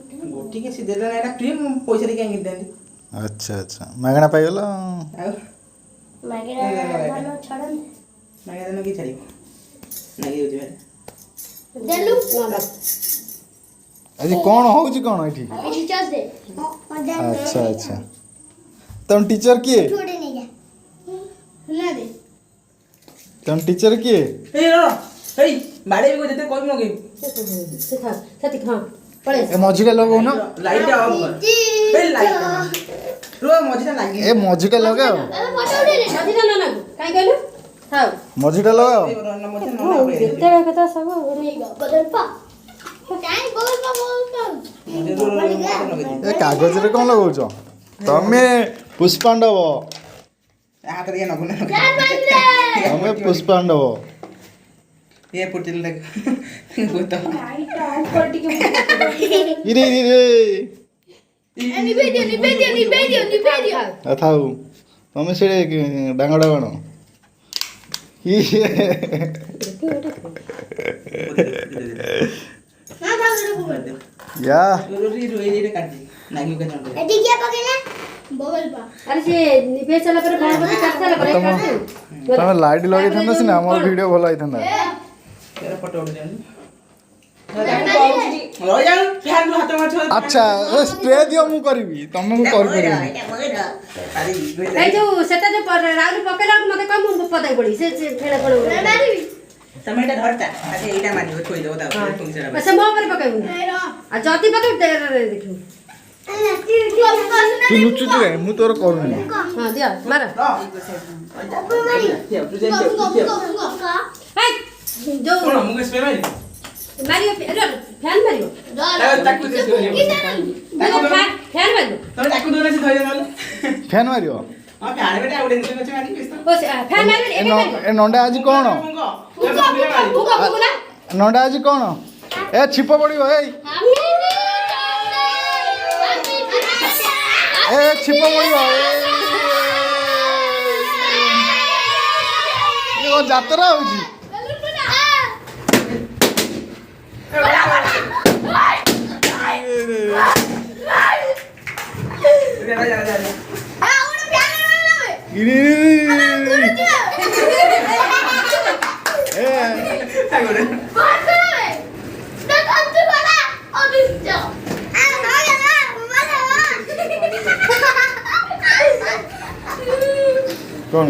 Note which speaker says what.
Speaker 1: गोटी के सीधे ना एटा फ्री पैसा रे के देंदी।
Speaker 2: अच्छा अच्छा मागणा पाइगल
Speaker 3: मागेरा मानो छड़न
Speaker 1: मागे देनो की छाड़ी नागी होजी भाई
Speaker 3: देलु
Speaker 2: आज कौन होउची कौन एठी
Speaker 3: टीचर दे
Speaker 2: अच्छा अच्छा तुम टीचर किए
Speaker 3: छोड़े नहीं जा ना दे
Speaker 2: तुम टीचर किए
Speaker 1: ए रो ए बाड़े भी को देते कोई मगे
Speaker 4: सिखा सती हां पड़े
Speaker 2: ए मझीटा लगाओ ना
Speaker 1: लाइट ऑफ कर ए लाइट रो मझीटा लागी
Speaker 2: ए मझीटा लगाओ
Speaker 3: फोटो उठे ले
Speaker 4: मझीटा ना ना काई कहलु हां
Speaker 2: मझीटा लगाओ
Speaker 1: मझीटा ना
Speaker 4: केते कथा सब
Speaker 3: बदल पा काई बोल पा
Speaker 2: ए कागज रे कौन लगाउछ तमे पुष्पांडव
Speaker 1: हाथ रे न गुना
Speaker 3: जान मान दे
Speaker 2: तमे पुष्पांडव
Speaker 1: ये पुटिल लग गोता
Speaker 4: लाइट ऑफ कर टिके
Speaker 2: इरे इरे
Speaker 3: निबेदियो
Speaker 2: अथाउ तमे से डांगडा गण
Speaker 3: ना था
Speaker 2: या
Speaker 1: रोरी रोई रे काटी नागी के जंगल
Speaker 3: एटी क्या पकेला बगल पा
Speaker 4: अरे से निबे चला पर गणपति काटला पर काटू
Speaker 2: तमे लाइट लगे थंदा सिना हमर वीडियो भलो आइथंदा
Speaker 1: तेरा फोटो उठ जान रो जान फैन हाथ में छो
Speaker 2: अच्छा स्प्रे दियो मु करबी तमे को कर करबी
Speaker 4: ए जो सेटा जो राउर पकेला मते कम पताई पड़ी से फेड़ा पड़ो
Speaker 3: मारिबी
Speaker 1: टमाटर धरता अरे एटा मारियो छोई दो ता फंक्शन
Speaker 4: अच्छा मो पर पकाई आ जति पके देखियो
Speaker 2: तू लुचु रे मु तोर करूनी
Speaker 4: हां दिया मार हे जो
Speaker 1: कोन मुके स्प्रे मारी
Speaker 4: मारियो फैन मारियो
Speaker 1: ताकू दे
Speaker 4: फैन मारियो
Speaker 1: तो ताकू दोना से धोय नले
Speaker 2: फैन मारियो
Speaker 1: हां प्यारे बेटा उड़े निकल छ मारी किस
Speaker 4: ओ फैन मारियो
Speaker 2: ए नंडा आज कोन
Speaker 4: फुका
Speaker 2: नंडा आज कोन ए छिप पड़ियो ए ए छिप पड़ियो ए जात्रा होजी कौन